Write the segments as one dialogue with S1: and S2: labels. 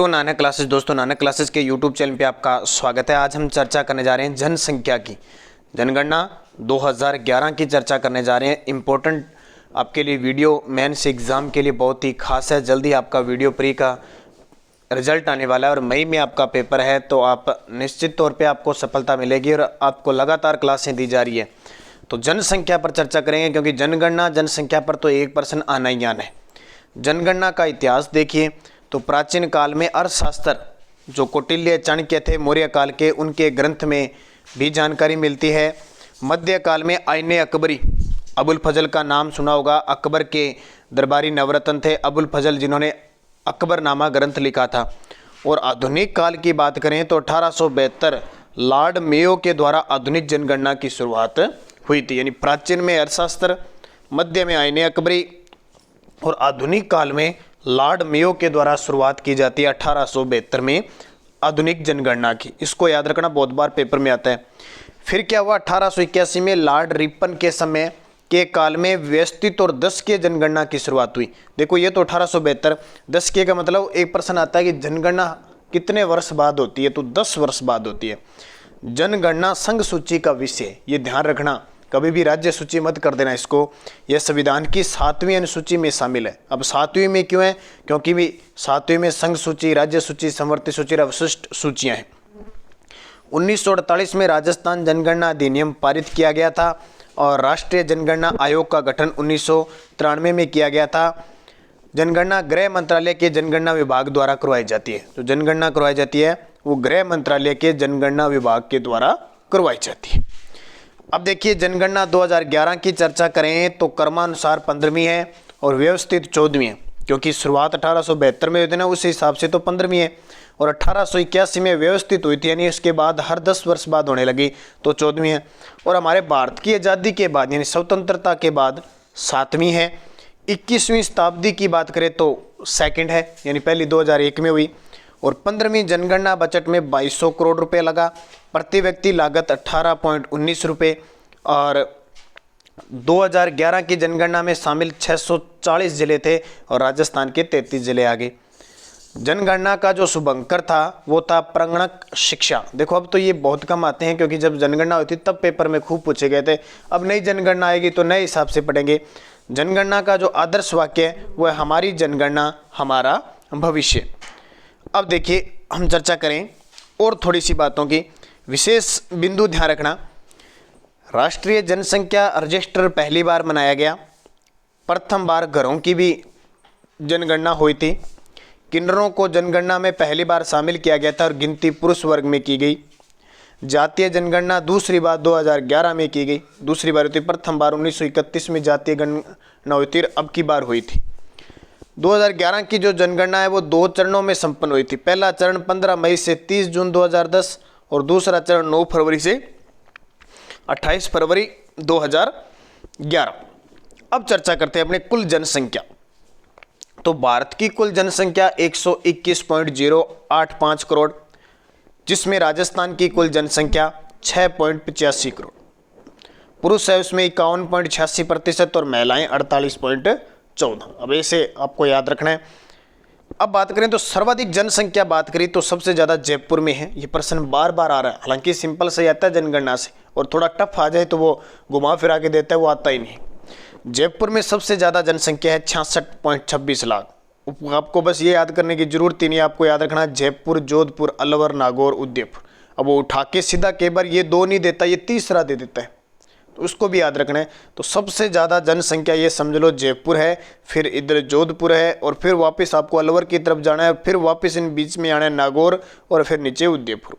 S1: To Nanak classes. दोस्तों, Nanak classes के YouTube channel पे आपका स्वागत है। आज हम चर्चा करने जा रहे हैं जनसंख्या की, जनगणना 2011 की चर्चा करने जा रहे हैं। इम्पोर्टेंट आपके लिए वीडियो मेंस एग्ज़ाम के लिए बहुत ही खास है। जल्दी आपका वीडियो प्री का रिजल्ट आने वाला है और मई में आपका पेपर है, तो आप निश्चित तौर पे आपको सफलता मिलेगी और आपको लगातार क्लासें दी जा रही है। तो जनसंख्या पर चर्चा करेंगे, क्योंकि जनगणना जनसंख्या पर तो 1% आना ही आना है। जनगणना का इतिहास देखिए तो प्राचीन काल में अर्थशास्त्र जो कौटिल्य चाणक्य थे मौर्य काल के, उनके ग्रंथ में भी जानकारी मिलती है। मध्यकाल में आईने अकबरी, अबुल फजल का नाम सुना होगा, अकबर के दरबारी नवरत्न थे अबुल फजल, जिन्होंने अकबरनामा ग्रंथ लिखा था। और आधुनिक काल की बात करें तो 1872 लॉर्ड मेयो के द्वारा आधुनिक जनगणना की शुरुआत हुई थी। यानी प्राचीन में अर्थशास्त्र, मध्य में आईने अकबरी और आधुनिक काल में लॉर्ड मेयो के द्वारा शुरुआत की जाती है 1872 में आधुनिक जनगणना की। इसको याद रखना, बहुत बार पेपर में आता है। फिर क्या हुआ, 1881 में लॉर्ड रिपन के समय के काल में व्यवस्थित और 10 जनगणना की शुरुआत हुई। देखो ये तो 1872, 10 का मतलब एक प्रश्न आता है कि जनगणना कितने वर्ष बाद होती है, तो 10 वर्ष बाद होती है। जनगणना संघ सूची का विषय, ये ध्यान रखना, कभी भी राज्य सूची मत कर देना इसको। यह संविधान की 7वीं अनुसूची में शामिल है। अब 7वीं में क्यों है, क्योंकि भी 7वीं में संघ सूची, राज्य सूची, समवर्ती सूची और अवशिष्ट सूचियां हैं। 1948 में राजस्थान जनगणना अधिनियम पारित किया गया था और राष्ट्रीय जनगणना आयोग का गठन 1993 में किया गया था। जनगणना गृह मंत्रालय के जनगणना विभाग द्वारा करवाई जाती है। तो जनगणना करवाई जाती है वो गृह मंत्रालय के जनगणना विभाग के द्वारा करवाई जाती है। अब देखिए जनगणना 2011 की चर्चा करें तो क्रमानुसार 15वीं है और व्यवस्थित 14वीं है, क्योंकि शुरुआत 1872 में हुई थी ना, उस हिसाब से तो 15वीं है। और 1881 में व्यवस्थित हुई थी, यानी इसके बाद हर 10 वर्ष बाद होने लगी, तो 14वीं है। और हमारे भारत की आज़ादी के बाद यानी स्वतंत्रता के बाद 7वीं है। 21वीं शताब्दी की बात करें तो सेकंड है, यानी पहली 2001 में हुई। और 15वीं जनगणना बजट में 2200 करोड़ रुपए लगा, प्रति व्यक्ति लागत 18.19 रुपये। और 2011 की जनगणना में शामिल 640 जिले थे और राजस्थान के 33 जिले आ गए। जनगणना का जो शुभंकर था वो था प्रांगणिक शिक्षा। देखो अब तो ये बहुत कम आते हैं, क्योंकि जब जनगणना हुई थी तब पेपर में खूब पूछे गए थे। अब नई जनगणना आएगी तो नए हिसाब से पढ़ेंगे। जनगणना का जो आदर्श वाक्य है वो है हमारी जनगणना हमारा भविष्य। अब देखिए हम चर्चा करें और थोड़ी सी बातों की। विशेष बिंदु ध्यान रखना, राष्ट्रीय जनसंख्या रजिस्टर पहली बार बनाया गया। प्रथम बार घरों की भी जनगणना हुई थी। किन्नरों को जनगणना में पहली बार शामिल किया गया था और गिनती पुरुष वर्ग में की गई। जातीय जनगणना दूसरी बार 2011 में की गई, दूसरी बार हुई थी। प्रथम बार 1931 में जातीय गणना हुई थी, अब की बार हुई थी। 2011 की जो जनगणना है वो 2 चरणों में संपन्न हुई थी। पहला चरण 15 मई से 30 जून 2010 और दूसरा चरण 9 फरवरी से 28 फरवरी 2011। अब चर्चा करते हैं अपने कुल जनसंख्या। तो भारत की कुल जनसंख्या 121.085 करोड़, जिसमें राजस्थान की कुल जनसंख्या 6.85 करोड़। पुरुष है उसमें 51.86% और महिलाएं 48.14। अब ऐसे आपको याद रखना है। अब बात करें तो सर्वाधिक जनसंख्या बात करें तो सबसे ज़्यादा जयपुर में है। ये प्रश्न बार बार आ रहा है, हालांकि सिंपल से आता है जनगणना से, और थोड़ा टफ आ जाए तो वो घुमा फिरा के देता है, वो आता ही नहीं। जयपुर में सबसे ज़्यादा जनसंख्या है 66.26 लाख। आपको बस ये याद करने की जरूरत ही नहीं, आपको याद रखना जयपुर, जोधपुर, अलवर, नागौर, उदयपुर। अब वो उठा के सीधा कई बार ये 2 नहीं देता, ये तीसरा दे देता है, तो उसको भी याद रखना है। तो सबसे ज़्यादा जनसंख्या ये समझ लो जयपुर है, फिर इधर जोधपुर है, और फिर वापस आपको अलवर की तरफ जाना है, फिर वापस इन बीच में आना है नागौर, और फिर नीचे उदयपुर।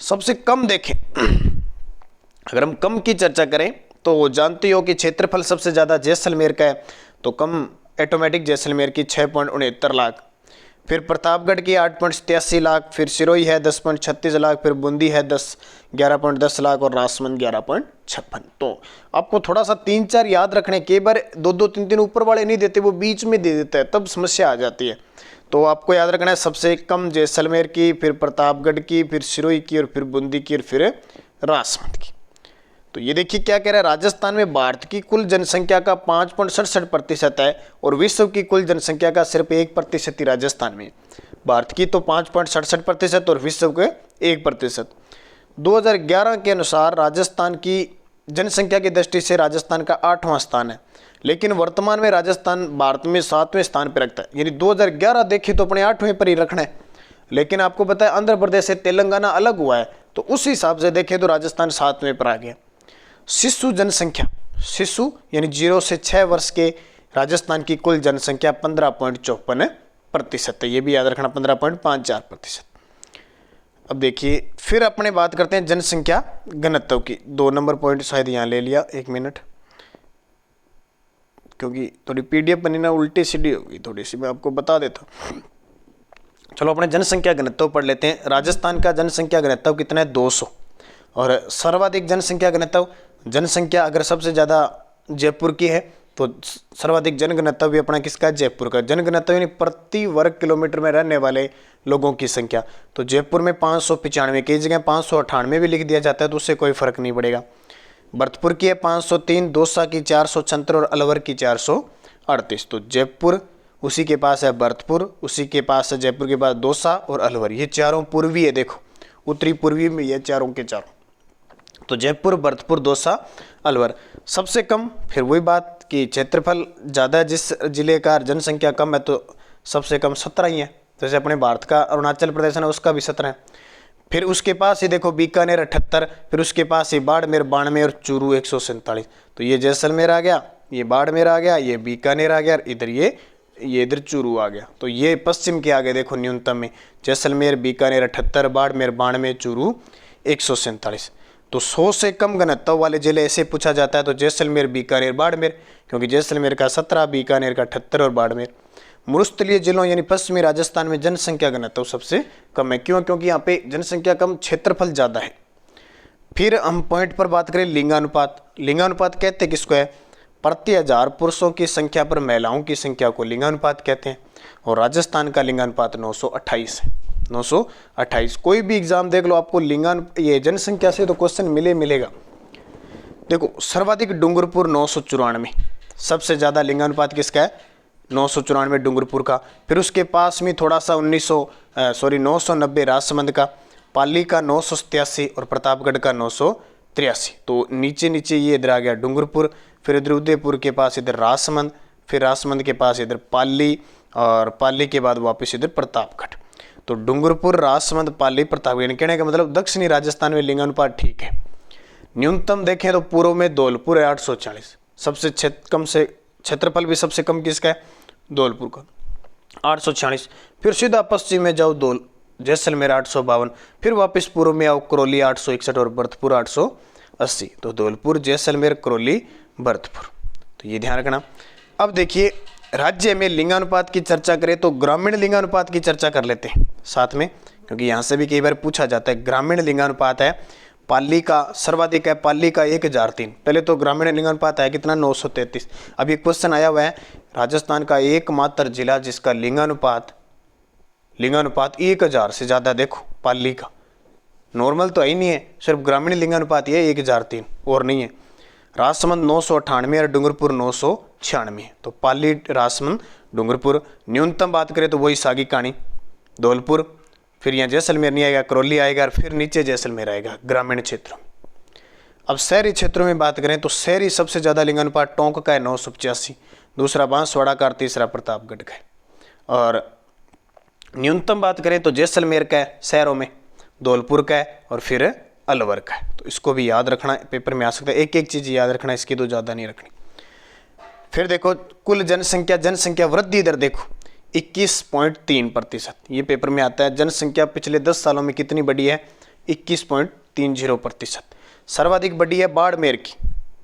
S1: सबसे कम देखें अगर हम कम की चर्चा करें तो जानते हो कि क्षेत्रफल सबसे ज़्यादा जैसलमेर का है, तो कम ऑटोमेटिक जैसलमेर की 6.69 लाख। फिर प्रतापगढ़ की 8.87 लाख, फिर सिरोही है 10.36 लाख, फिर बूंदी है 11.10 लाख और राजसमंद 11.56। तो आपको थोड़ा सा 3-4 याद रखने के, बार 2-2, 3-3 ऊपर वाले नहीं देते, वो बीच में दे देता है, तब समस्या आ जाती है। तो आपको याद रखना है सबसे कम जैसलमेर की, फिर प्रतापगढ़ की, फिर सिरोही की, और फिर बूंदी की, और फिर राजसमंद की। तो ये देखिए क्या कह रहा है, राजस्थान में भारत की कुल जनसंख्या का 5.67% है और विश्व की कुल जनसंख्या का सिर्फ 1% ही राजस्थान में। भारत की तो 5.67% और विश्व के 1%। 2011 के अनुसार राजस्थान की जनसंख्या की दृष्टि से राजस्थान का 8वां स्थान है, लेकिन वर्तमान में राजस्थान भारत में 7वें स्थान पर रखता है। यानी 2011 देखें तो अपने 8वें पर ही रखना है, लेकिन आपको पता है आंध्र प्रदेश से तेलंगाना अलग हुआ है, तो उस हिसाब से देखें तो राजस्थान 7वें पर आ गया। शिशु जनसंख्या, शिशु यानी 0 से 6 वर्ष के राजस्थान की कुल जनसंख्या 15.54% है। ये भी याद रखना, 15.54%। अब देखिए फिर अपने बात करते हैं जनसंख्या घनत्व की। 2 नंबर पॉइंट शायद यहाँ ले लिया, 1 मिनट, क्योंकि थोड़ी पीडीएफ बनी ना उल्टी सीधी होगी थोड़ी सी, मैं आपको बता देता हूँ। चलो अपने जनसंख्या घनत्व पढ़ लेते हैं। राजस्थान का जनसंख्या घनत्व कितना है, 200। और सर्वाधिक जनसंख्या घनत्व, जनसंख्या अगर सबसे ज़्यादा जयपुर की है तो सर्वाधिक जनघनत्व भी अपना किसका, जयपुर का। जनघनत्व यानी प्रति वर्ग किलोमीटर में रहने वाले लोगों की संख्या। तो जयपुर में 595, कई जगह 598 भी लिख दिया जाता है, तो उससे कोई फर्क नहीं पड़ेगा। भरतपुर की है 503, दौसा की 476 और अलवर की 438। तो जयपुर उसी के पास है भरतपुर, उसी के पास है जयपुर के पास दौसा और अलवर। ये चारों पूर्वी है, देखो उत्तरी पूर्वी में ये चारों के चारों। तो जयपुर, भरतपुर, दौसा, अलवर। सबसे कम, फिर वही बात कि क्षेत्रफल ज़्यादा जिस जिले का जनसंख्या कम है तो सबसे कम 17 ही है। जैसे अपने भारत का अरुणाचल प्रदेश है उसका भी 17 है। फिर उसके पास ही देखो बीकानेर 78, फिर उसके पास ही बाड़मेर 92 और चूरू 147। तो ये जैसलमेर आ गया, ये बाड़मेर आ गया, ये बीकानेर आ गया, इधर ये इधर चूरू आ गया। तो ये पश्चिम के आगे देखो न्यूनतम में जैसलमेर, बीकानेर 78, बाड़मेर 92, चूरू 147। तो 100 से कम घनत्व वाले जिले ऐसे पूछा जाता है तो जैसलमेर, बीकानेर, बाड़मेर, क्योंकि जैसलमेर का 17, बीकानेर का 78 और बाड़मेर। मरुस्थलीय जिलों यानी पश्चिमी राजस्थान में जनसंख्या घनत्व सबसे कम है। क्यों? क्योंकि यहाँ पे जनसंख्या कम, क्षेत्रफल ज़्यादा है। फिर हम पॉइंट पर बात करें लिंगानुपात। लिंगानुपात कहते किसको है? प्रति 1000 पुरुषों की संख्या पर महिलाओं की संख्या को लिंगानुपात कहते हैं। और राजस्थान का लिंगानुपात 928 है, 928। कोई भी एग्जाम देख लो आपको ये जनसंख्या से तो क्वेश्चन मिलेगा। देखो सर्वाधिक डूंगरपुर 994, सबसे ज़्यादा लिंगानुपात किसका है? 994 डूंगरपुर का। फिर उसके पास में थोड़ा सा 990 राजसमंद का, पाली का 987 और प्रतापगढ़ का 983। तो नीचे नीचे ये इधर आ गया डूंगरपुर, फिर इधर उदयपुर के पास इधर राजसमंद, फिर राजसमंद के पास इधर पाली और पाली के बाद वापस इधर प्रतापगढ़। तो डूंगरपुर, राजसमंद, पाली, प्रतापगढ़। कहने का मतलब दक्षिणी राजस्थान में लिंगानुपात ठीक है। न्यूनतम देखें तो पूर्व में धौलपुर है 840, सबसे कम से क्षेत्रफल भी सबसे कम किसका है? धौलपुर का 846। फिर सीधा पश्चिम में जाओ जैसलमेर 852, फिर वापस पूर्व में आओ करौली 861 और भरतपुर 880। तो धौलपुर, जैसलमेर, करौली, भरतपुर। तो ये ध्यान रखना। अब देखिए राज्य में लिंगानुपात की चर्चा करें तो ग्रामीण लिंगानुपात की चर्चा कर लेते हैं साथ में, क्योंकि यहाँ से भी कई बार पूछा जाता है। ग्रामीण लिंगानुपात है, पाली का सर्वाधिक है, पाली का 1003। पहले तो ग्रामीण लिंगानुपात है कितना? 933। अब ये क्वेश्चन आया हुआ है, राजस्थान का एकमात्र जिला जिसका लिंगानुपात 1000 से ज़्यादा। देखो पाली का नॉर्मल तो ही नहीं है, सिर्फ ग्रामीण लिंगानुपात ये 1003 और नहीं है। राजसमंद 998 और डूंगरपुर 996। तो पाली, राजसमंद, डूंगरपुर। न्यूनतम बात करें तो वही सागी कहानी, धौलपुर, फिर यहाँ जैसलमेर नहीं आएगा, करौली आएगा और फिर नीचे जैसलमेर आएगा ग्रामीण क्षेत्रों। अब शहरी क्षेत्रों में बात करें तो शहरी सबसे ज़्यादा लिंगानुपात टोंक का है 985, दूसरा बांसवाड़ा का, तीसरा प्रतापगढ़ का है। और न्यूनतम बात करें तो जैसलमेर का है शहरों में, धौलपुर का है और फिर अलवर का है। तो इसको भी याद रखना, पेपर में आ सकता है। एक एक चीज़ याद रखना, इसकी तो ज़्यादा नहीं रखनी। फिर देखो कुल जनसंख्या वृद्धि दर देखो 21.3%। ये पेपर में आता है। जनसंख्या पिछले 10 सालों में कितनी बढ़ी है? 21.30%। सर्वाधिक बढ़ी है बाड़मेर की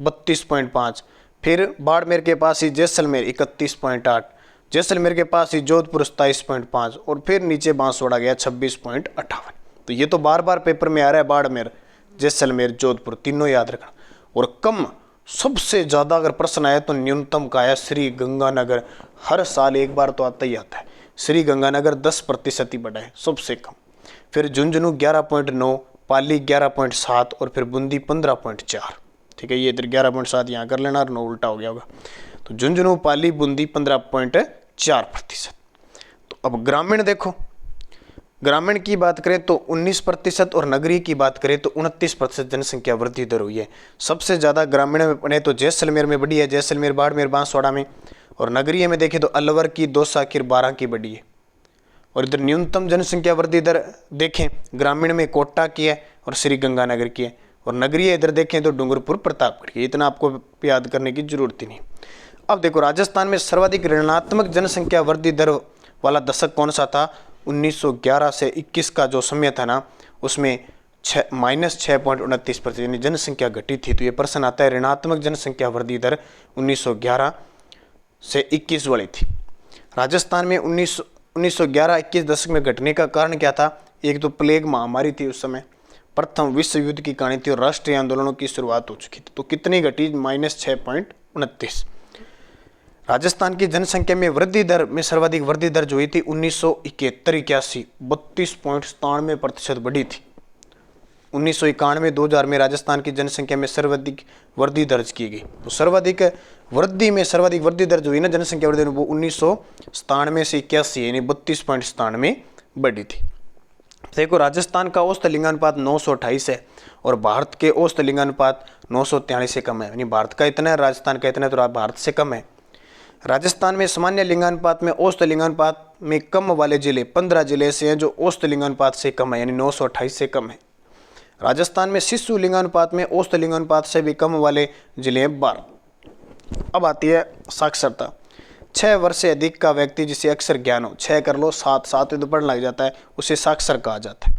S1: 32.5, फिर बाड़मेर के पास ही जैसलमेर 31.8, जैसलमेर के पास ही जोधपुर 27.5 और फिर नीचे बांसवाड़ा गया 26.58। तो ये तो बार बार पेपर में आ रहा है, बाड़मेर, जैसलमेर, जोधपुर, तीनों याद रखना। और कम सबसे ज़्यादा अगर प्रश्न आया तो न्यूनतम का है श्री गंगानगर, हर साल एक बार तो आता ही आता है। श्री गंगानगर 10% ही बढ़ा है, सबसे कम। फिर झुंझुनू 11.9, पाली 11.7 और फिर बूंदी 15.4। ठीक है। ये इधर 11.7 यहाँ कर लेना और 9 उल्टा हो गया होगा। तो झुंझुनू, पाली, बूंदी 15.4%। तो अब ग्रामीण देखो, ग्रामीण की बात करें तो 19% और नगरीय की बात करें तो 29% जनसंख्या वृद्धि दर हुई है। सबसे ज़्यादा ग्रामीण में पढ़े तो जैसलमेर में बढ़ी है, जैसलमेर, बाड़मेर, बांसवाड़ा में। और नगरीय में देखें तो अलवर की, दौसा की, बारां की बढ़ी है। और इधर न्यूनतम जनसंख्या वृद्धि दर देखें ग्रामीण में कोटा की है और श्री गंगानगर की है। और नगरीय इधर देखें तो डूंगरपुर, प्रतापगढ़ की। इतना आपको याद करने की जरूरत ही नहीं। अब देखो राजस्थान में सर्वाधिक ऋणात्मक जनसंख्या वृद्धि दर वाला दशक कौन सा था? 1911 से 21 का जो समय था ना, उसमें -6.29% यानी जनसंख्या घटी थी। तो ये प्रश्न आता है, ऋणात्मक जनसंख्या वृद्धि दर 1911 से 21 वाली थी। राजस्थान में 1911-21 दशक में घटने का कारण क्या था? एक तो प्लेग महामारी थी उस समय, प्रथम विश्व युद्ध की कहानी थी और राष्ट्रीय आंदोलनों की शुरुआत हो चुकी थी। तो कितनी घटी? -6.29। राजस्थान की जनसंख्या में वृद्धि दर में सर्वाधिक वृद्धि दर जो हुई थी 1971-81 32.97% बढ़ी थी। 1991-2000 में राजस्थान की जनसंख्या में सर्वाधिक वृद्धि दर्ज की गई। तो सर्वाधिक वृद्धि दर जो हुई ना जनसंख्या वृद्धि वो 1997 से 81 यानी 32.97 बढ़ी थी। देखो राजस्थान का औसत लिंगानुपात 928 है और भारत के औसत लिंगानुपात 943 से कम है। यानी भारत का इतना है, राजस्थान का इतना है, तो भारत से कम है। राजस्थान में सामान्य लिंगानुपात में औसत लिंगानुपात में कम वाले जिले 15 जिले ऐसे हैं जो औसत लिंगानुपात से कम है, यानी 928 से कम है। राजस्थान में शिशु लिंगानुपात में औसत लिंगानुपात से भी कम वाले जिले हैं 12। अब आती है साक्षरता। 6 वर्ष से अधिक का व्यक्ति जिसे अक्षर ज्ञान हो, 6 कर लो, 7 तो पढ़ने लग जाता है, उसे साक्षर कहा जाता है।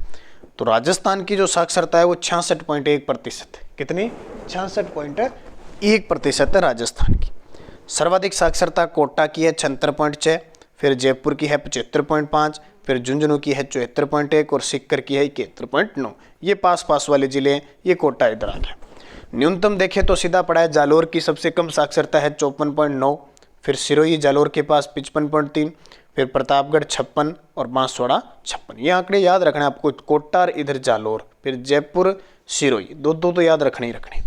S1: तो राजस्थान की जो साक्षरता है वो 66.1% है। कितनी? 66.1% है राजस्थान की। सर्वाधिक साक्षरता कोटा की है 76.6, फिर जयपुर की है 75.5, फिर झुंझुनू की है 74.1 और सीकर की है 71.9। ये पास वाले जिले हैं, ये कोटा इधर आ गया। न्यूनतम देखें तो सीधा पड़ा है, जालोर की सबसे कम साक्षरता है 54.9, फिर सिरोही जालोर के पास 55.3, फिर प्रतापगढ़ 56 और बांसवाड़ा 56। ये आंकड़े याद रखना है आपको, कोटा इधर जालोर, फिर जयपुर, सिरोही, दो तो याद रखने ही रखने।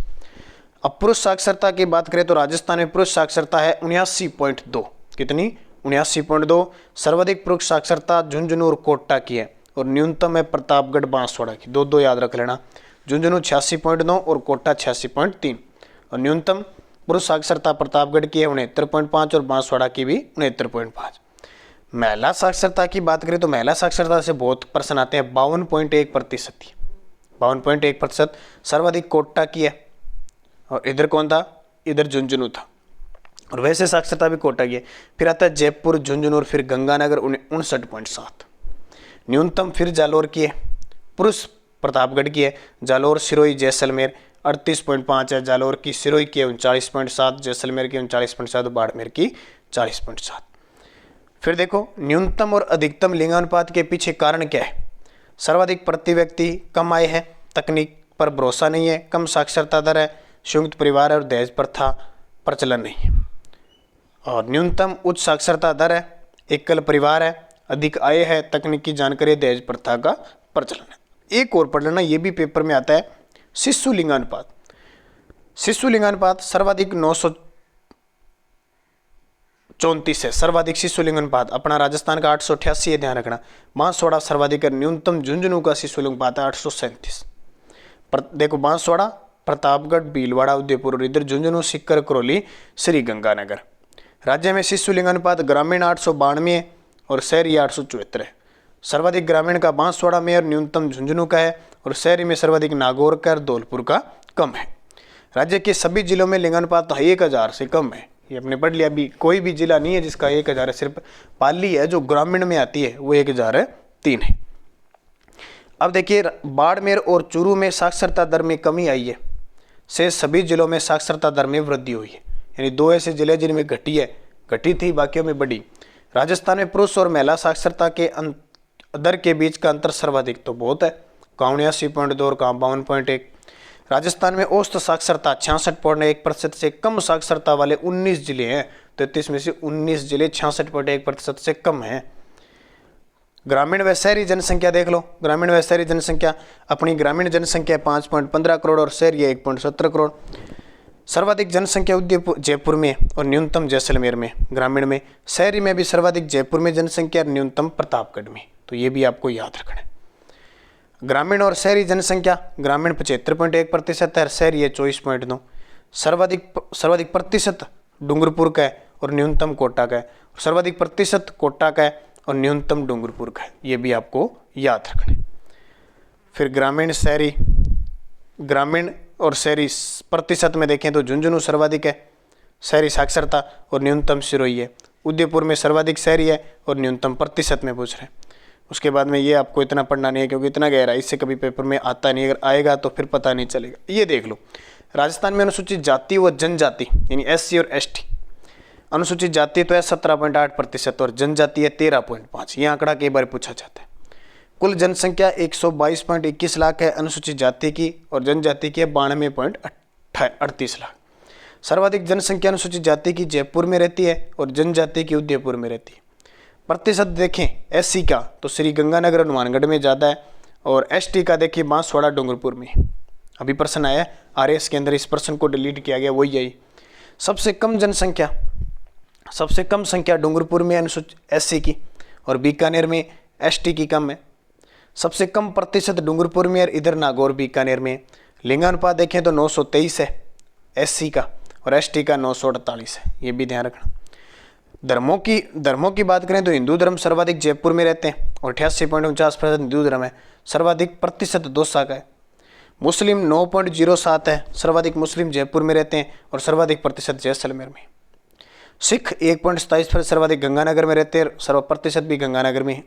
S1: अब पुरुष साक्षरता की बात करें तो राजस्थान में पुरुष साक्षरता है 79.2। कितनी? 79.2। सर्वाधिक पुरुष साक्षरता झुंझुनू और कोटा की है और न्यूनतम है प्रतापगढ़, बांसवाड़ा की। दो याद रख लेना, झुंझुनू 86.9 और कोटा 86.3। और न्यूनतम पुरुष साक्षरता प्रतापगढ़ की है 69.5 और बांसवाड़ा की भी 69.5। महिला साक्षरता की बात करें तो महिला साक्षरता से बहुत प्रश्न आते हैं, 52.1%। 52.1% सर्वाधिक कोटा की है और इधर कौन था? इधर झुंझुनू था। और वैसे साक्षरता भी कोटा की है। फिर आता है जयपुर, झुंझुनू और फिर गंगानगर 59.7। न्यूनतम फिर जालोर की है, पुरुष प्रतापगढ़ की है, जालोर, सिरोही, जैसलमेर 38.5 है जालोर की, सिरोही की 39.7, जैसलमेर की 39.7, बाड़मेर की 40.7। फिर देखो न्यूनतम और अधिकतम लिंगानुपात के पीछे कारण क्या है? सर्वाधिक प्रति व्यक्ति कम आय है, तकनीक पर भरोसा नहीं है, कम साक्षरता दर है, संयुक्त परिवार और दहेज प्रथा प्रचलन नहीं है। और न्यूनतम उच्च साक्षरता दर है, एकल परिवार है, अधिक आय है, तकनीकी जानकारी, दहेज प्रथा का प्रचलन है। एक और पढ़ लेना, ये भी पेपर में आता है, शिशु लिंगानुपात। शिशु लिंगानुपात सर्वाधिक 934 है, सर्वाधिक शिशु लिंगानुपात अपना राजस्थान का 888 है, ध्यान रखना। बांसवाड़ा सर्वाधिक, न्यूनतम झुंझुनू का शिशु लिंगानुपात है 837। देखो बांसवाड़ा, प्रतापगढ़, भीलवाड़ा, उदयपुर और इधर झुंझुनू, सीकर, करौली, श्री गंगानगर। राज्य में शिशु लिंगानुपात ग्रामीण 892 है और शहरी 874 है। सर्वाधिक ग्रामीण का बांसवाड़ा में और न्यूनतम झुंझुनू का है और शहरी में सर्वाधिक नागौर का और धौलपुर का कम है। राज्य के सभी जिलों में लिंगानुपात 1000 से कम है। ये आपने पढ़ लिया। अभी कोई भी जिला नहीं है जिसका 1000 है, सिर्फ पाली है जो ग्रामीण में आती है, वो 1003 है। अब देखिए बाड़मेर और चूरू में साक्षरता दर में कमी आई है, से सभी जिलों में साक्षरता दर में वृद्धि हुई है। यानी 2 ऐसे जिले जिनमें घटी थी, बाकियों में बढ़ी। राजस्थान में पुरुष और महिला साक्षरता के दर के बीच का अंतर सर्वाधिक तो बहुत है, कहाँ 79.2 और कहाँ 52.1। राजस्थान में औसत साक्षरता 66.1% से कम साक्षरता वाले 19 जिले हैं। 33 में से 19 जिले 66.1% से कम हैं। ग्रामीण व शहरी जनसंख्या देख लो, ग्रामीण व शहरी जनसंख्या, अपनी ग्रामीण जनसंख्या 5.15 करोड़ और शहरी 1.17 करोड़। सर्वाधिक जनसंख्या जयपुर में और न्यूनतम जैसलमेर में। ग्रामीण में, शहरी में भी सर्वाधिक जयपुर में जनसंख्या और न्यूनतम प्रतापगढ़ में। तो ये भी आपको याद रखना है। ग्रामीण और शहरी जनसंख्या, ग्रामीण 75.1% है, शहरी है 24.9। सर्वाधिक प्रतिशत डूंगरपुर का है और न्यूनतम कोटा का है। सर्वाधिक प्रतिशत कोटा का है और न्यूनतम डूंगरपुर का है। ये भी आपको याद रखना है। फिर ग्रामीण और शहरी प्रतिशत में देखें तो झुंझुनू सर्वाधिक है शहरी साक्षरता और न्यूनतम सिरोही है। उदयपुर में सर्वाधिक शहरी है और न्यूनतम प्रतिशत में पूछ रहे हैं। उसके बाद में ये आपको इतना पढ़ना नहीं है क्योंकि इतना गहरा इससे कभी पेपर में आता नहीं, अगर आएगा तो फिर पता नहीं चलेगा। ये देख लो, राजस्थान में अनुसूचित जाति व जनजाति यानी SC और ST, अनुसूचित जाति तो है 17.8% और जनजाति है 13.5। ये आंकड़ा कई बार पूछा जाता है। कुल जनसंख्या 122.21 लाख है अनुसूचित जाति की और जनजाति की है 92.38 लाख। सर्वाधिक जनसंख्या अनुसूचित जाति की जयपुर में रहती है और जनजाति की उदयपुर में रहती है। प्रतिशत देखें SC का तो श्री गंगानगर हनुमानगढ़ में ज़्यादा है और ST का देखिए बांसवाड़ा डूंगरपुर में। अभी प्रश्न आया RS के अंदर, इस प्रश्न को डिलीट किया गया, वही यही। सबसे कम संख्या डूंगरपुर में अनुसूचित SC की और बीकानेर में ST की कम है। सबसे कम प्रतिशत डूंगरपुर में और इधर नागौर बीकानेर में। लिंगानुपात देखें तो 923 है SC का और ST का 948 है। ये भी ध्यान रखना। धर्मों की बात करें तो हिंदू धर्म सर्वाधिक जयपुर में रहते हैं और 88.49% हिंदू धर्म है। सर्वाधिक प्रतिशत दोसा का है। मुस्लिम 9.07 है, सर्वाधिक मुस्लिम जयपुर में रहते हैं और सर्वाधिक प्रतिशत जैसलमेर में। सिख 1.27%, सर्वाधिक गंगानगर में रहते हैं, सर्व प्रतिशत भी गंगानगर में है।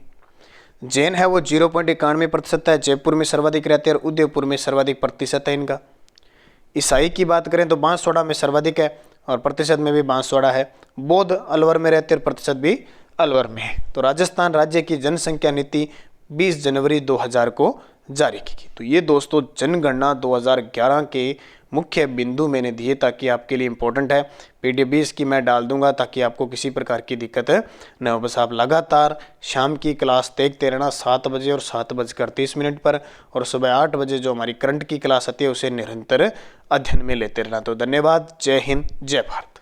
S1: जैन है वो 0.91% है, जयपुर में सर्वाधिक रहते हैं और उदयपुर में सर्वाधिक प्रतिशत है इनका। ईसाई की बात करें तो बांसवाड़ा में सर्वाधिक है और प्रतिशत में भी बांसवाड़ा है। बौद्ध अलवर में रहते हैं और प्रतिशत भी अलवर में है। तो राजस्थान राज्य की जनसंख्या नीति 20 जनवरी 2000 को जारी की गई। तो ये दोस्तों जनगणना 2011 के मुख्य बिंदु मैंने दिए ताकि आपके लिए इंपॉर्टेंट है। PDF भी इसकी मैं डाल दूंगा ताकि आपको किसी प्रकार की दिक्कत न हो। बस आप लगातार शाम की क्लास देखते रहना 7 बजे और 7:30 पर, और सुबह 8 बजे जो हमारी करंट की क्लास आती है उसे निरंतर अध्ययन में लेते रहना। तो धन्यवाद। जय हिंद, जय भारत।